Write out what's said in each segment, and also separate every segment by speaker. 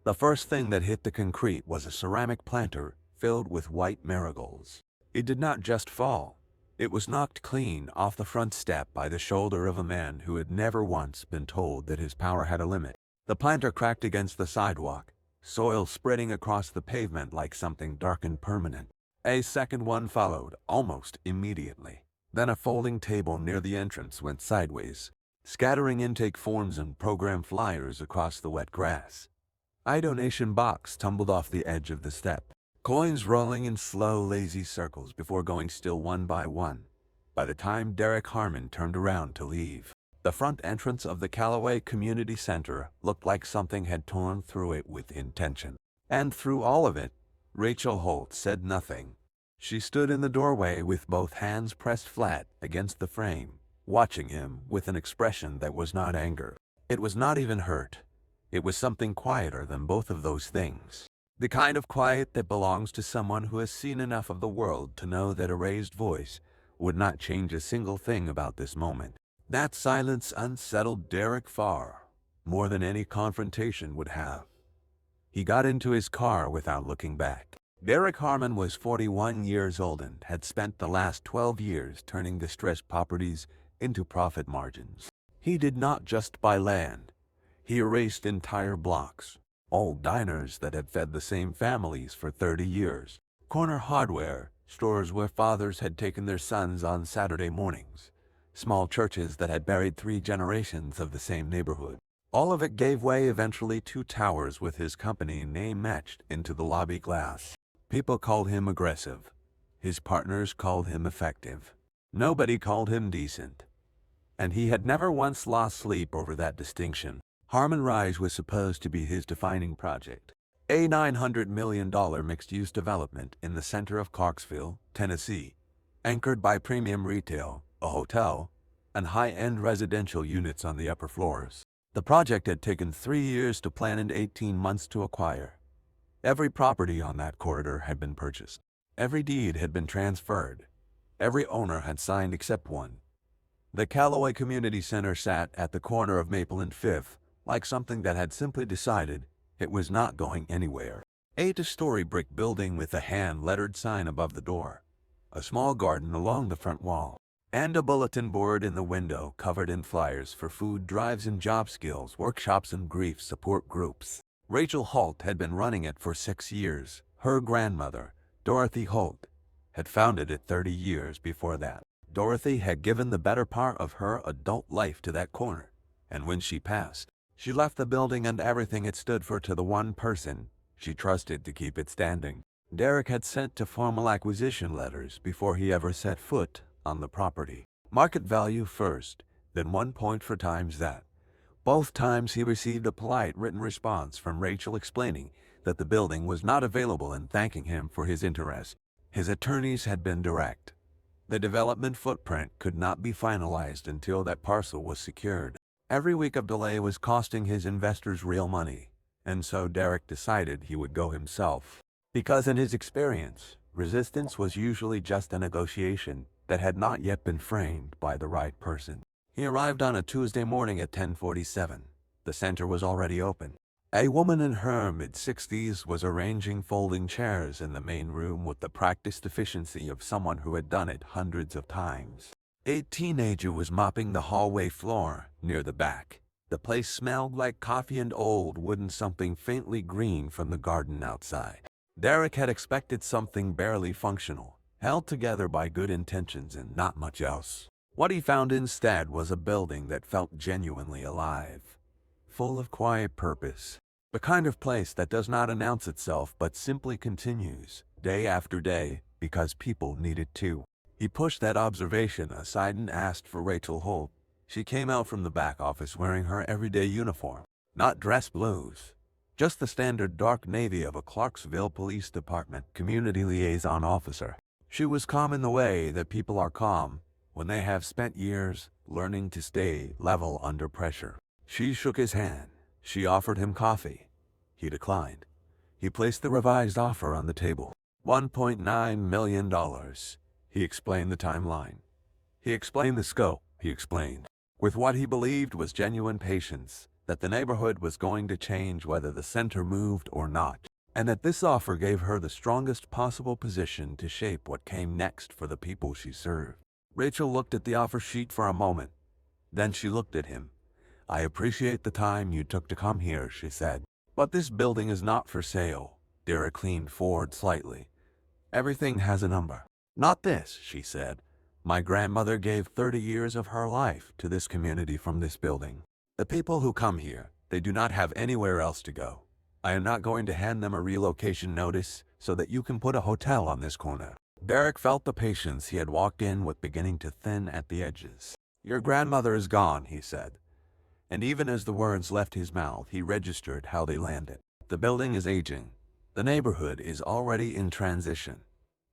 Speaker 1: The first thing that hit the concrete was a ceramic planter filled with white marigolds. It did not just fall. It was knocked clean off the front step by the shoulder of a man who had never once been told that his power had a limit. The planter cracked against the sidewalk, soil spreading across the pavement like something dark and permanent. A second one followed, almost immediately. Then a folding table near the entrance went sideways, scattering intake forms and program flyers across the wet grass. A donation box tumbled off the edge of the step, coins rolling in slow, lazy circles before going still one by one. By the time Derek Harmon turned around to leave, the front entrance of the Callaway Community Center looked like something had torn through it with intention. And through all of it, Rachel Holt said nothing. She stood in the doorway with both hands pressed flat against the frame, watching him with an expression that was not anger. It was not even hurt. It was something quieter than both of those things. The kind of quiet that belongs to someone who has seen enough of the world to know that a raised voice would not change a single thing about this moment. That silence unsettled Derek far, more than any confrontation would have. He got into his car without looking back. Derek Harmon was 41 years old and had spent the last 12 years turning distressed properties into profit margins. He did not just buy land. He erased entire blocks, old diners that had fed the same families for 30 years, corner hardware stores where fathers had taken their sons on Saturday mornings, small churches that had buried 3 generations of the same neighborhood. All of it gave way eventually to towers with his company name etched into the lobby glass. People called him aggressive. His partners called him effective. Nobody called him decent. And he had never once lost sleep over that distinction. Harmon Rise was supposed to be his defining project. A $900 million mixed-use development in the center of Clarksville, Tennessee, anchored by premium retail, a hotel, and high-end residential units on the upper floors. The project had taken 3 years to plan and 18 months to acquire. Every property on that corridor had been purchased. Every deed had been transferred. Every owner had signed except one. The Callaway Community Center sat at the corner of Maple and Fifth, like something that had simply decided it was not going anywhere. A 2-story brick building with a hand-lettered sign above the door, a small garden along the front wall, and a bulletin board in the window covered in flyers for food drives and job skills workshops and grief support groups. Rachel Holt had been running it for 6 years. Her grandmother, Dorothy Holt, had founded it 30 years before that. Dorothy had given the better part of her adult life to that corner, and when she passed, she left the building and everything it stood for to the one person she trusted to keep it standing. Derek had sent to formal acquisition letters before he ever set foot on the property. Market value first, then 1 point for times that. Both times he received a polite written response from Rachel explaining that the building was not available and thanking him for his interest. His attorneys had been direct. The development footprint could not be finalized until that parcel was secured. Every week of delay was costing his investors real money, and so Derek decided he would go himself. Because in his experience, resistance was usually just a negotiation that had not yet been framed by the right person. He arrived on a Tuesday morning at 10:47. The center was already open. A woman in her mid-60s was arranging folding chairs in the main room with the practiced efficiency of someone who had done it hundreds of times. A teenager was mopping the hallway floor near the back. The place smelled like coffee and old wooden something faintly green from the garden outside. Derek had expected something barely functional, held together by good intentions and not much else. What he found instead was a building that felt genuinely alive, full of quiet purpose. The kind of place that does not announce itself but simply continues, day after day, because people need it too. He pushed that observation aside and asked for Rachel Holt. She came out from the back office wearing her everyday uniform. Not dress blues, just the standard dark navy of a Clarksville Police Department community liaison officer. She was calm in the way that people are calm when they have spent years learning to stay level under pressure. She shook his hand. She offered him coffee. He declined. He placed the revised offer on the table. $1.9 million. He explained the timeline. He explained the scope. He explained, with what he believed was genuine patience, that the neighborhood was going to change whether the center moved or not, and that this offer gave her the strongest possible position to shape what came next for the people she served. Rachel looked at the offer sheet for a moment. Then she looked at him. "I appreciate the time you took to come here," she said. "But this building is not for sale." Derek leaned forward slightly. "Everything has a number." "Not this," she said. "My grandmother gave 30 years of her life to this community from this building. The people who come here, they do not have anywhere else to go. I am not going to hand them a relocation notice so that you can put a hotel on this corner." Derek felt the patience he had walked in with beginning to thin at the edges. "Your grandmother is gone," he said. And even as the words left his mouth, he registered how they landed. "The building is aging. The neighborhood is already in transition.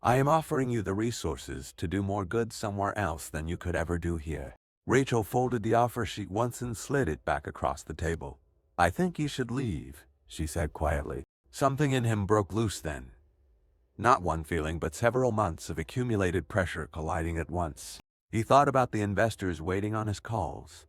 Speaker 1: I am offering you the resources to do more good somewhere else than you could ever do here." Rachel folded the offer sheet once and slid it back across the table. "I think you should leave," she said quietly. Something in him broke loose then. Not one feeling, but several months of accumulated pressure colliding at once. He thought about the investors waiting on his calls.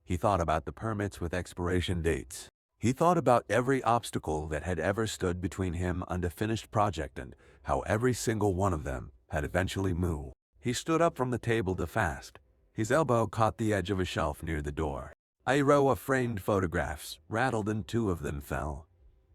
Speaker 1: He thought about the permits with expiration dates. He thought about every obstacle that had ever stood between him and a finished project and how every single one of them had eventually moved. He stood up from the table to fast. His elbow caught the edge of a shelf near the door. A row of framed photographs rattled and 2 of them fell.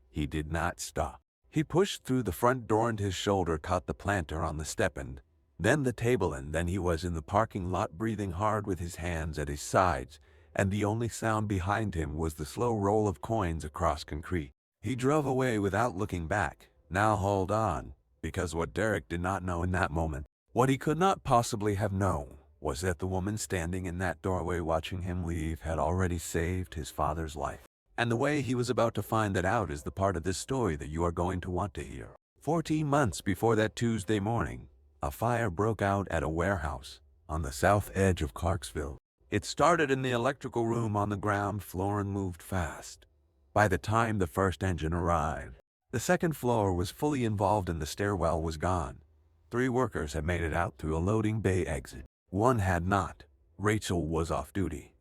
Speaker 1: He did not stop. He pushed through the front door and his shoulder caught the planter on the step end, then the table, and then he was in the parking lot breathing hard with his hands at his sides, and the only sound behind him was the slow roll of coins across concrete. He drove away without looking back. Now hold on, because what Derek did not know in that moment, what he could not possibly have known, was that the woman standing in that doorway watching him leave had already saved his father's life. And the way he was about to find that out is the part of this story that you are going to want to hear. 14 months before that Tuesday morning, a fire broke out at a warehouse on the south edge of Clarksville. It started in the electrical room on the ground floor and moved fast. By the time the first engine arrived, the second floor was fully involved and the stairwell was gone. 3 workers had made it out through a loading bay exit. 1 had not. Rachel was off duty.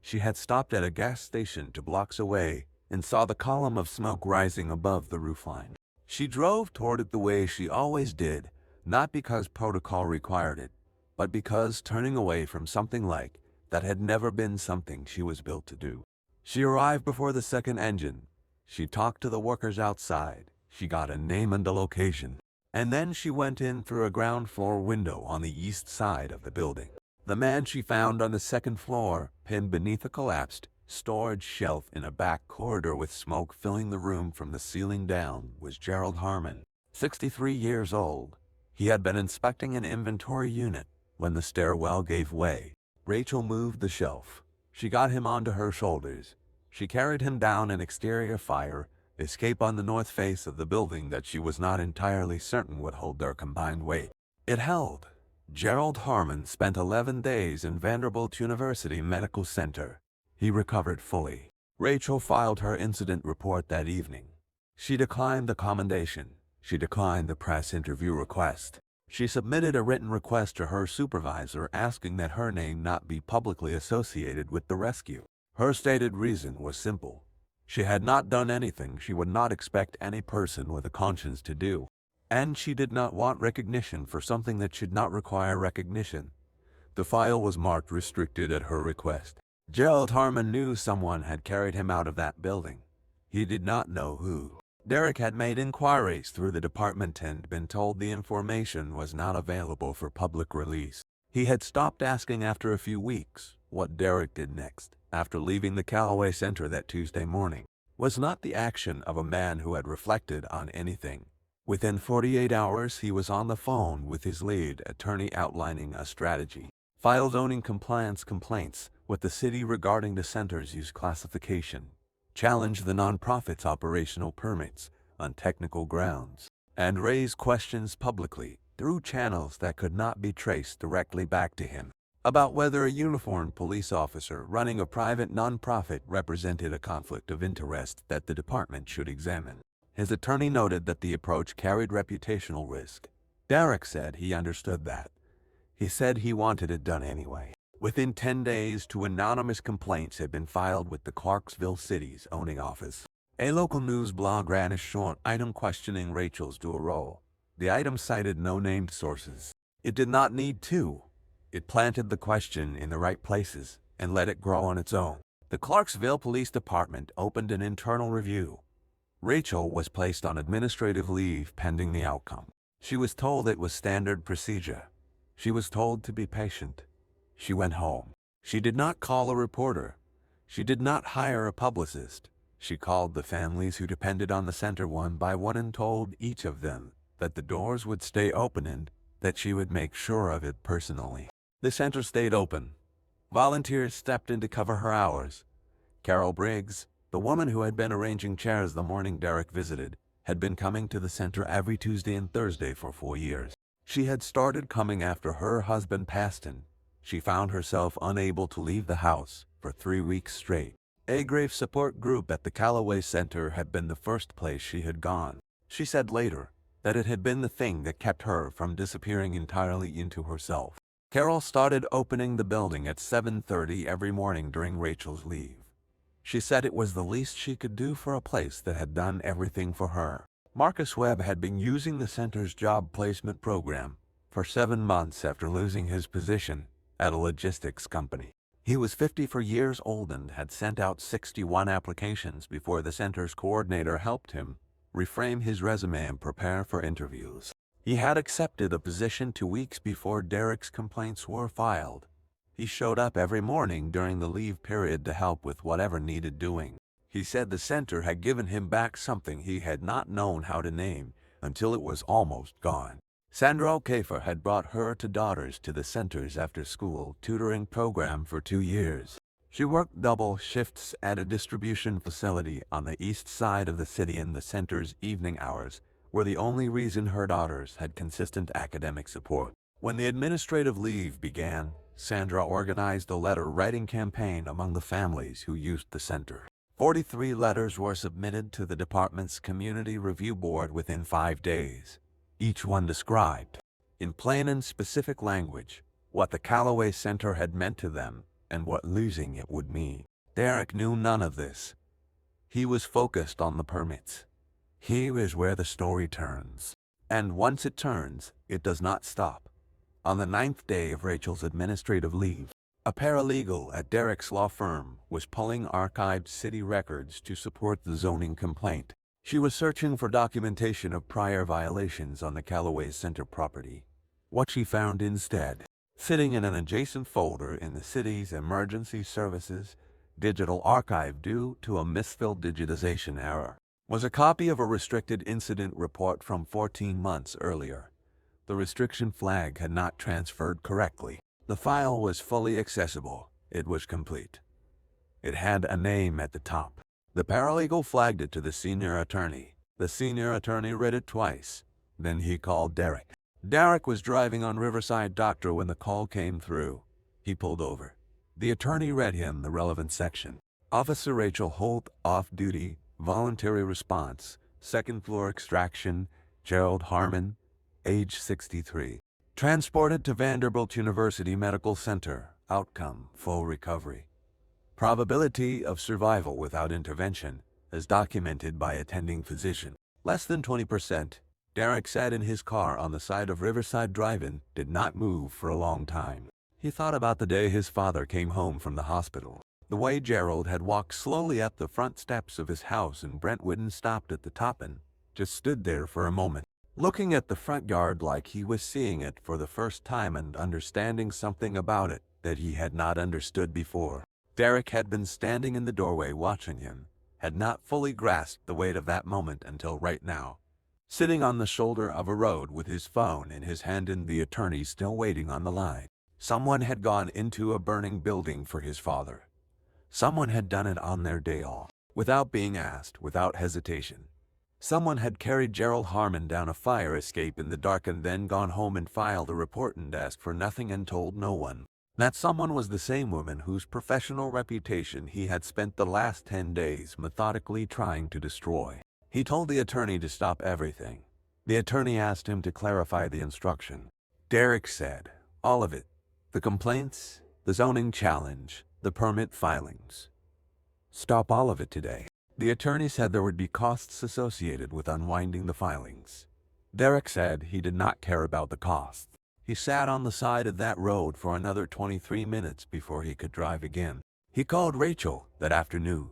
Speaker 1: She had stopped at a gas station 2 blocks away and saw the column of smoke rising above the roofline. She drove toward it the way she always did, not because protocol required it, but because turning away from something like that had never been something she was built to do. She arrived before the second engine. She talked to the workers outside. She got a name and a location. And then she went in through a ground floor window on the east side of the building. The man she found on the second floor, pinned beneath a collapsed storage shelf in a back corridor with smoke filling the room from the ceiling down, was Gerald Harmon, 63 years old. He had been inspecting an inventory unit when the stairwell gave way. Rachel moved the shelf. She got him onto her shoulders. She carried him down an exterior fire escape on the north face of the building that she was not entirely certain would hold their combined weight. It held. Gerald Harmon spent 11 days in Vanderbilt University Medical Center. He recovered fully. Rachel filed her incident report that evening. She declined the commendation. She declined the press interview request. She submitted a written request to her supervisor asking that her name not be publicly associated with the rescue. Her stated reason was simple. She had not done anything she would not expect any person with a conscience to do. And she did not want recognition for something that should not require recognition. The file was marked restricted at her request. Gerald Harmon knew someone had carried him out of that building. He did not know who. Derek had made inquiries through the department and been told the information was not available for public release. He had stopped asking after a few weeks. What Derek did next, after leaving the Callaway Center that Tuesday morning, was not the action of a man who had reflected on anything. Within 48 hours, he was on the phone with his lead attorney outlining a strategy. File zoning compliance complaints with the city regarding the center's use classification. Challenge the nonprofit's operational permits on technical grounds. And raise questions publicly through channels that could not be traced directly back to him about whether a uniformed police officer running a private nonprofit represented a conflict of interest that the department should examine. His attorney noted that the approach carried reputational risk. Derek said he understood that. He said he wanted it done anyway. Within 10 days, 2 anonymous complaints had been filed with the Clarksville City's zoning office. A local news blog ran a short item questioning Rachel's dual role. The item cited no named sources. It did not need to. It planted the question in the right places and let it grow on its own. The Clarksville Police Department opened an internal review. Rachel was placed on administrative leave pending the outcome. She was told it was standard procedure. She was told to be patient. She went home. She did not call a reporter. She did not hire a publicist. She called the families who depended on the center one by one and told each of them that the doors would stay open and that she would make sure of it personally. The center stayed open. Volunteers stepped in to cover her hours. Carol Briggs, the woman who had been arranging chairs the morning Derek visited, had been coming to the center every Tuesday and Thursday for 4 years. She had started coming after her husband passed, and she found herself unable to leave the house for 3 weeks straight. A grief support group at the Callaway Center had been the first place she had gone. She said later that it had been the thing that kept her from disappearing entirely into herself. Carol started opening the building at 7:30 every morning during Rachel's leave. She said it was the least she could do for a place that had done everything for her. Marcus Webb had been using the center's job placement program for 7 months after losing his position at a logistics company. He was 54 years old and had sent out 61 applications before the center's coordinator helped him reframe his resume and prepare for interviews. He had accepted a position 2 weeks before Derek's complaints were filed. He showed up every morning during the leave period to help with whatever needed doing. He said the center had given him back something he had not known how to name until it was almost gone. Sandra O'Kafer had brought her two daughters to the center's after-school tutoring program for 2 years. She worked double shifts at a distribution facility on the east side of the city, and the center's evening hours were the only reason her daughters had consistent academic support. When the administrative leave began, Sandra organized a letter-writing campaign among the families who used the center. 43 letters were submitted to the department's Community Review Board within 5 days. Each one described, in plain and specific language, what the Callaway Center had meant to them and what losing it would mean. Derek knew none of this. He was focused on the permits. Here is where the story turns. And once it turns, it does not stop. On the 9th day of Rachel's administrative leave, a paralegal at Derek's law firm was pulling archived city records to support the zoning complaint. She was searching for documentation of prior violations on the Callaway Center property. What she found instead, sitting in an adjacent folder in the city's emergency services digital archive due to a misfiled digitization error, was a copy of a restricted incident report from 14 months earlier. The restriction flag had not transferred correctly. The file was fully accessible. It was complete. It had a name at the top. The paralegal flagged it to the senior attorney. The senior attorney read it twice. Then he called Derek. Derek was driving on Riverside Drive when the call came through. He pulled over. The attorney read him the relevant section. Officer Rachel Holt, off-duty, voluntary response, second floor extraction, Gerald Harmon, age 63. Transported to Vanderbilt University Medical Center, outcome, full recovery. Probability of survival without intervention, as documented by attending physician, less than 20%. Derek sat in his car on the side of Riverside Drive and did not move for a long time. He thought about the day his father came home from the hospital. The way Gerald had walked slowly up the front steps of his house in Brentwood and stopped at the top and just stood there for a moment, looking at the front yard like he was seeing it for the first time and understanding something about it that he had not understood before. Derek had been standing in the doorway watching him, had not fully grasped the weight of that moment until right now. Sitting on the shoulder of a road with his phone in his hand and the attorney still waiting on the line. Someone had gone into a burning building for his father. Someone had done it on their day off, without being asked, without hesitation. Someone had carried Gerald Harmon down a fire escape in the dark and then gone home and filed a report and asked for nothing and told no one. That someone was the same woman whose professional reputation he had spent the last 10 days methodically trying to destroy. He told the attorney to stop everything. The attorney asked him to clarify the instruction. Derek said, all of it. The complaints, the zoning challenge, the permit filings. Stop all of it today. The attorney said there would be costs associated with unwinding the filings. Derek said he did not care about the costs. He sat on the side of that road for another 23 minutes before he could drive again. He called Rachel that afternoon.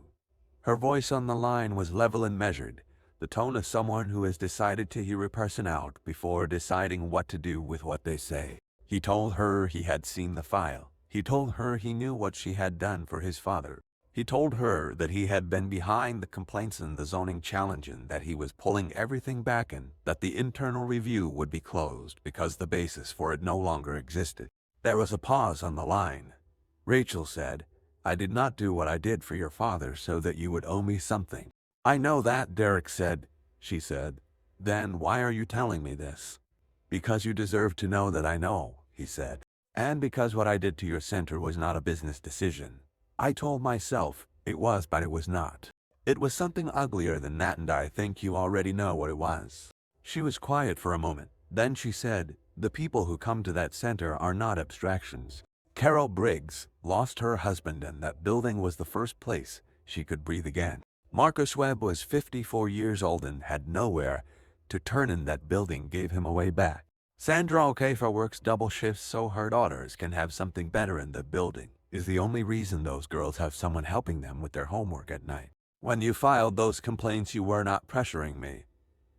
Speaker 1: Her voice on the line was level and measured, the tone of someone who has decided to hear a person out before deciding what to do with what they say. He told her he had seen the file. He told her he knew what she had done for his father. He told her that he had been behind the complaints and the zoning challenge and that he was pulling everything back and that the internal review would be closed because the basis for it no longer existed. There was a pause on the line. Rachel said, "I did not do what I did for your father so that you would owe me something." "I know that," Derek said. She said, "Then why are you telling me this?" "Because you deserve to know that I know," he said. "And because what I did to your center was not a business decision. I told myself it was, but it was not. It was something uglier than that, and I think you already know what it was." She was quiet for a moment. Then she said, "The people who come to that center are not abstractions. Carol Briggs lost her husband, and that building was the first place she could breathe again. Marcus Webb was 54 years old and had nowhere to turn, and that building gave him a way back. Sandra O'Keefe works double shifts so her daughters can have something better, in the building is the only reason those girls have someone helping them with their homework at night. When you filed those complaints, you were not pressuring me.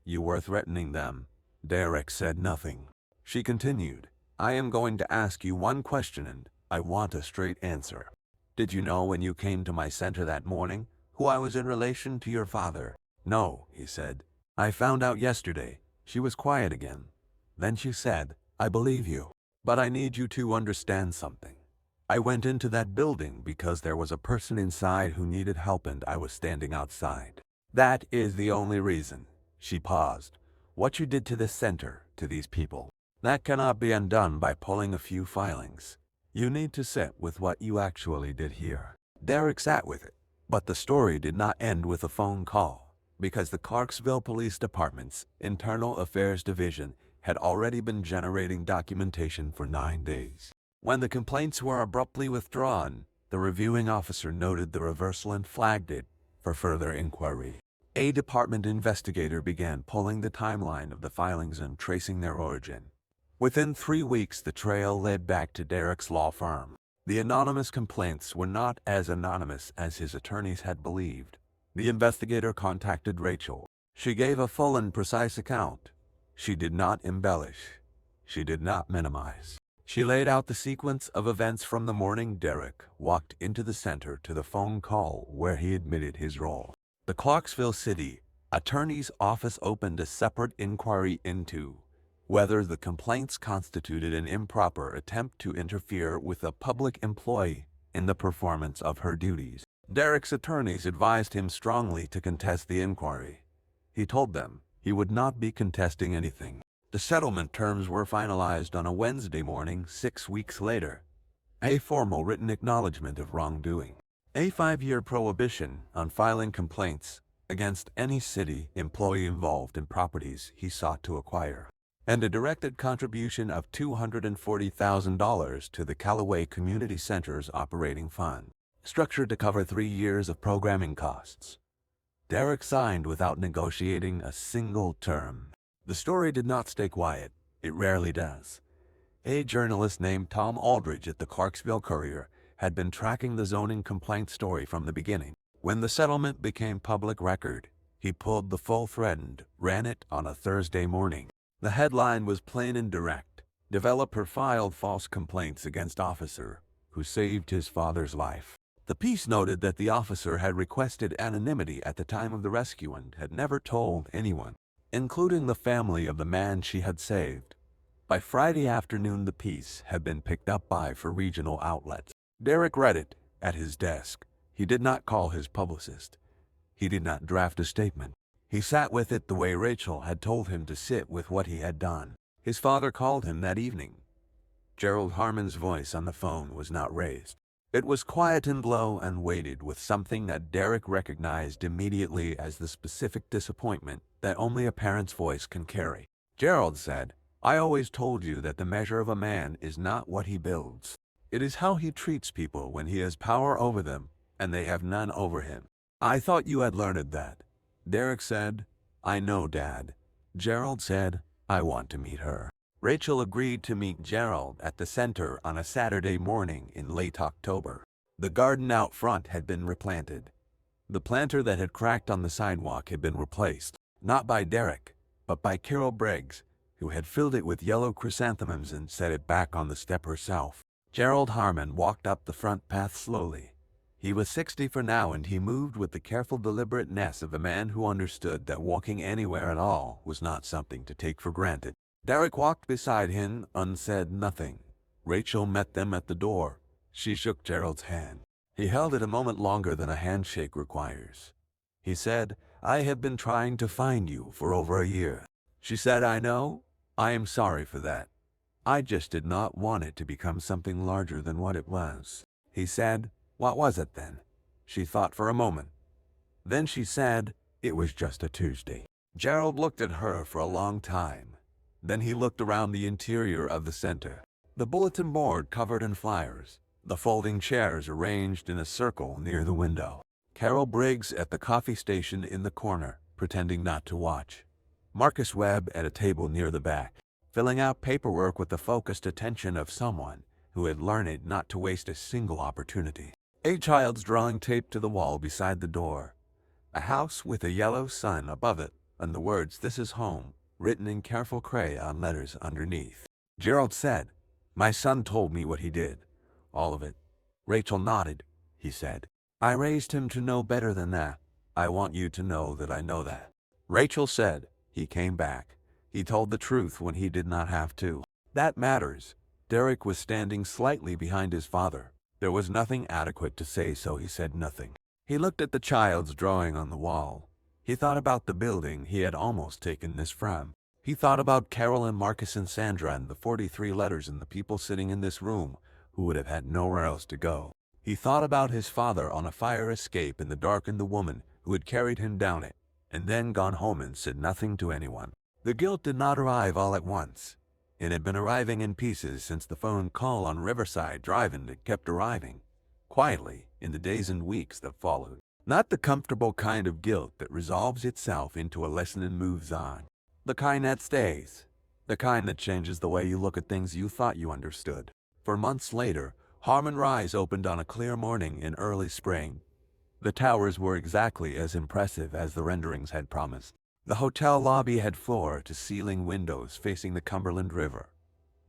Speaker 1: You were threatening them." Derek said nothing. She continued, "I am going to ask you one question, and I want a straight answer. Did you know when you came to my center that morning who I was in relation to your father?" "No," he said. "I found out yesterday." She was quiet again. Then she said, "I believe you. But I need you to understand something. I went into that building because there was a person inside who needed help, and I was standing outside. That is the only reason." She paused. "What you did to this center, to these people, that cannot be undone by pulling a few filings. You need to sit with what you actually did here." Derek sat with it. But the story did not end with a phone call, because the Clarksville Police Department's Internal Affairs Division had already been generating documentation for 9 days. When the complaints were abruptly withdrawn, the reviewing officer noted the reversal and flagged it for further inquiry. A department investigator began pulling the timeline of the filings and tracing their origin. Within 3 weeks, the trail led back to Derek's law firm. The anonymous complaints were not as anonymous as his attorneys had believed. The investigator contacted Rachel. She gave a full and precise account. She did not embellish. She did not minimize. She laid out the sequence of events from the morning Derek walked into the center to the phone call where he admitted his role. The Clarksville City Attorney's Office opened a separate inquiry into whether the complaints constituted an improper attempt to interfere with a public employee in the performance of her duties. Derek's attorneys advised him strongly to contest the inquiry. He told them he would not be contesting anything. The settlement terms were finalized on a Wednesday morning 6 weeks later. A formal written acknowledgement of wrongdoing. A 5-year prohibition on filing complaints against any city employee involved in properties he sought to acquire. And a directed contribution of $240,000 to the Callaway Community Center's operating fund, structured to cover 3 years of programming costs. Derek signed without negotiating a single term. The story did not stay quiet. It rarely does. A journalist named Tom Aldridge at the Clarksville Courier had been tracking the zoning complaint story from the beginning. When the settlement became public record, he pulled the full thread and ran it on a Thursday morning. The headline was plain and direct. Developer filed false complaints against officer who saved his father's life. The piece noted that the officer had requested anonymity at the time of the rescue and had never told anyone, including the family of the man she had saved. By Friday afternoon, the piece had been picked up by 4 regional outlets. Derek read it at his desk. He did not call his publicist. He did not draft a statement. He sat with it the way Rachel had told him to sit with what he had done. His father called him that evening. Gerald Harmon's voice on the phone was not raised. It was quiet and low and weighted with something that Derek recognized immediately as the specific disappointment that only a parent's voice can carry. Gerald said, "I always told you that the measure of a man is not what he builds, It is how he treats people when he has power over them and they have none over him. I thought you had learned that. Derek said, I know, Dad. Gerald said, I want to meet her. Rachel agreed to meet Gerald at the center on a Saturday morning in late October. The garden out front had been replanted. The planter that had cracked on the sidewalk had been replaced, not by Derek, but by Carol Briggs, who had filled it with yellow chrysanthemums and set it back on the step herself. Gerald Harmon walked up the front path slowly. He was 60 for now, and he moved with the careful deliberateness of a man who understood that walking anywhere at all was not something to take for granted. Derek walked beside him and said nothing. Rachel met them at the door. She shook Gerald's hand. He held it a moment longer than a handshake requires. He said, I have been trying to find you for over a year. She said, I know. I am sorry for that. I just did not want it to become something larger than what it was. He said, what was it then? She thought for a moment. Then she said, it was just a Tuesday. Gerald looked at her for a long time. Then he looked around the interior of the center. The bulletin board covered in flyers. The folding chairs arranged in a circle near the window. Carol Briggs at the coffee station in the corner, pretending not to watch. Marcus Webb at a table near the back, filling out paperwork with the focused attention of someone who had learned not to waste a single opportunity. A child's drawing taped to the wall beside the door. A house with a yellow sun above it, and the words, This is home, written in careful crayon letters underneath. Gerald said, my son told me what he did. All of it. Rachel nodded. He said, I raised him to know better than that. I want you to know that I know that. Rachel said, he came back. He told the truth when he did not have to. That matters. Derek was standing slightly behind his father. There was nothing adequate to say, so he said nothing. He looked at the child's drawing on the wall. He thought about the building he had almost taken this from. He thought about Carol and Marcus and Sandra and the 43 letters and the people sitting in this room who would have had nowhere else to go. He thought about his father on a fire escape in the dark and the woman who had carried him down it, and then gone home and said nothing to anyone. The guilt did not arrive all at once. It had been arriving in pieces since the phone call on Riverside Drive, and it kept arriving, quietly, in the days and weeks that followed. Not the comfortable kind of guilt that resolves itself into a lesson and moves on. The kind that stays. The kind that changes the way you look at things you thought you understood. For months later, Harmon Rise opened on a clear morning in early spring. The towers were exactly as impressive as the renderings had promised. The hotel lobby had floor-to-ceiling windows facing the Cumberland River.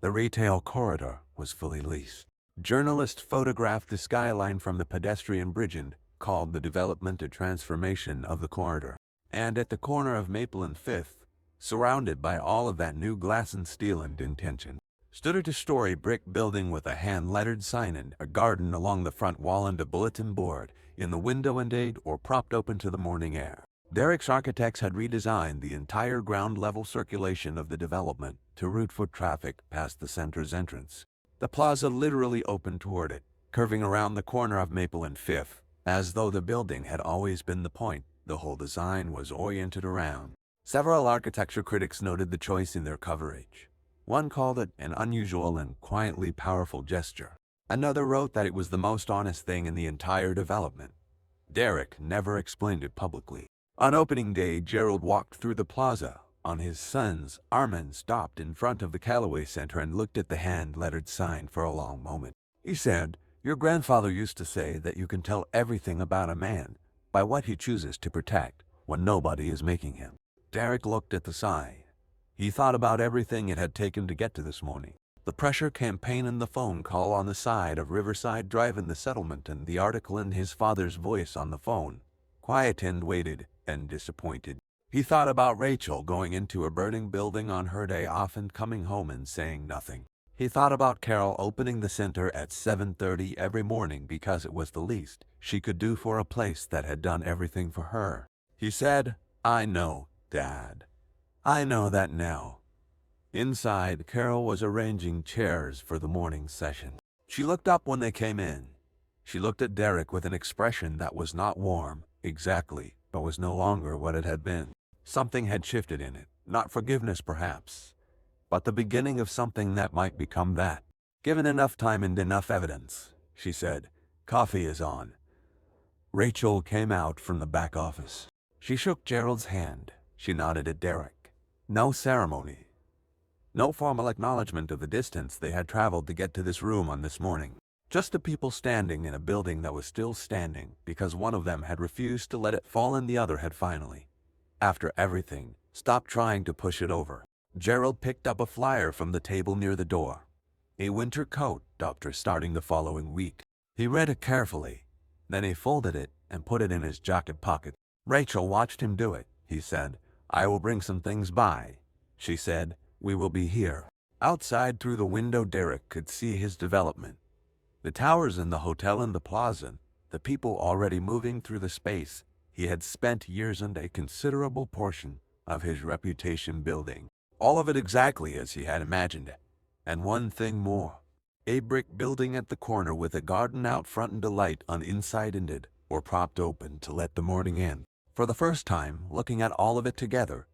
Speaker 1: The retail corridor was fully leased. Journalists photographed the skyline from the pedestrian bridge and called the development a transformation of the corridor. And at the corner of Maple and Fifth, surrounded by all of that new glass and steel and intention, stood a two-story brick building with a hand-lettered sign and a garden along the front wall and a bulletin board in the window and aid or propped open to the morning air. Derek's architects had redesigned the entire ground-level circulation of the development to route foot traffic past the center's entrance. The plaza literally opened toward it, curving around the corner of Maple and Fifth. As though the building had always been the point, the whole design was oriented around. Several architecture critics noted the choice in their coverage. One called it an unusual and quietly powerful gesture. Another wrote that it was the most honest thing in the entire development. Derek never explained it publicly. On opening day, Gerald walked through the plaza. On his son's, Harmon stopped in front of the Callaway Center and looked at the hand-lettered sign for a long moment. He said, your grandfather used to say that you can tell everything about a man by what he chooses to protect when nobody is making him. Derek looked at the sign. He thought about everything it had taken to get to this morning. The pressure campaign and the phone call on the side of Riverside Drive in the settlement and the article in his father's voice on the phone. Quiet and waited and disappointed. He thought about Rachel going into a burning building on her day off and coming home and saying nothing. He thought about Carol opening the center at 7:30 every morning because it was the least she could do for a place that had done everything for her. He said, I know, Dad. I know that now. Inside, Carol was arranging chairs for the morning session. She looked up when they came in. She looked at Derek with an expression that was not warm, exactly, but was no longer what it had been. Something had shifted in it, not forgiveness perhaps, but the beginning of something that might become that. Given enough time and enough evidence, she said. Coffee is on. Rachel came out from the back office. She shook Gerald's hand. She nodded at Derek. No ceremony. No formal acknowledgement of the distance they had traveled to get to this room on this morning. Just the people standing in a building that was still standing because one of them had refused to let it fall and the other had finally, after everything, stopped trying to push it over. Gerald picked up a flyer from the table near the door. A winter coat, doctor, starting the following week. He read it carefully. Then he folded it and put it in his jacket pocket. Rachel watched him do it. He said, I will bring some things by. She said, we will be here. Outside through the window Derek could see his development. The towers in the hotel and the plaza, the people already moving through the space he had spent years and a considerable portion of his reputation building. All of it exactly as he had imagined it. And one thing more. A brick building at the corner with a garden out front and a light on inside ended or propped open to let the morning in. For the first time, looking at all of it together,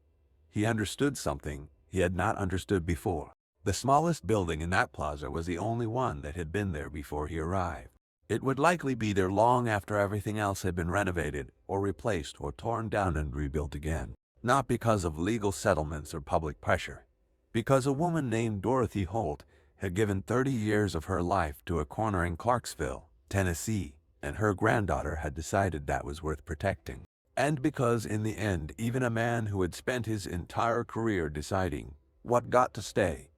Speaker 1: he understood something he had not understood before. The smallest building in that plaza was the only one that had been there before he arrived. It would likely be there long after everything else had been renovated or replaced or torn down and rebuilt again. Not because of legal settlements or public pressure. Because a woman named Dorothy Holt had given 30 years of her life to a corner in Clarksville, Tennessee, and her granddaughter had decided that was worth protecting. And because in the end, even a man who had spent his entire career deciding what got to stay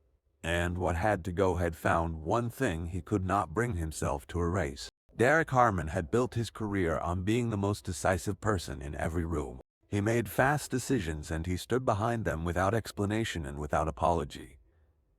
Speaker 1: and what had to go had found one thing he could not bring himself to erase. Derek Harmon had built his career on being the most decisive person in every room. He made fast decisions and he stood behind them without explanation and without apology.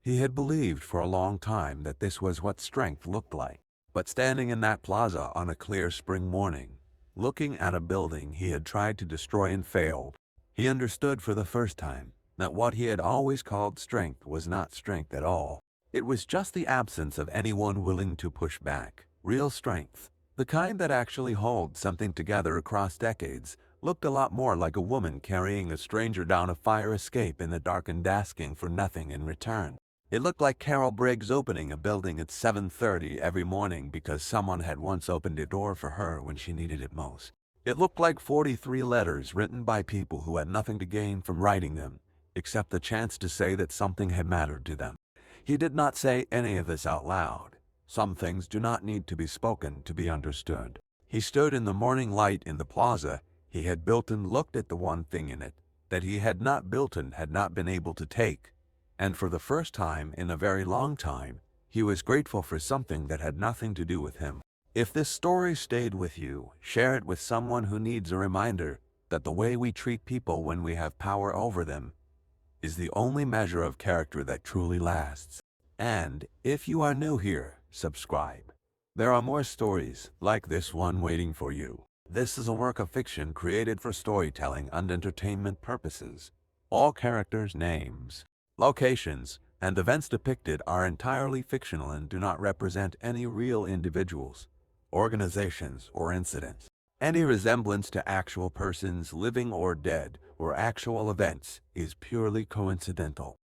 Speaker 1: He had believed for a long time that this was what strength looked like. But standing in that plaza on a clear spring morning, looking at a building he had tried to destroy and failed, he understood for the first time that what he had always called strength was not strength at all. It was just the absence of anyone willing to push back. Real strength, the kind that actually holds something together across decades, looked a lot more like a woman carrying a stranger down a fire escape in the dark and asking for nothing in return. It looked like Carol Briggs opening a building at 7:30 every morning because someone had once opened a door for her when she needed it most. It looked like 43 letters written by people who had nothing to gain from writing them, except the chance to say that something had mattered to them. He did not say any of this out loud. Some things do not need to be spoken to be understood. He stood in the morning light in the plaza he had built and looked at the one thing in it that he had not built and had not been able to take. And for the first time in a very long time, he was grateful for something that had nothing to do with him. If this story stayed with you, share it with someone who needs a reminder that the way we treat people when we have power over them is the only measure of character that truly lasts. And if you are new here, subscribe. There are more stories like this one waiting for you. This is a work of fiction created for storytelling and entertainment purposes. All characters' names, locations, and events depicted are entirely fictional and do not represent any real individuals, organizations, or incidents. Any resemblance to actual persons, living or dead, or actual events is purely coincidental.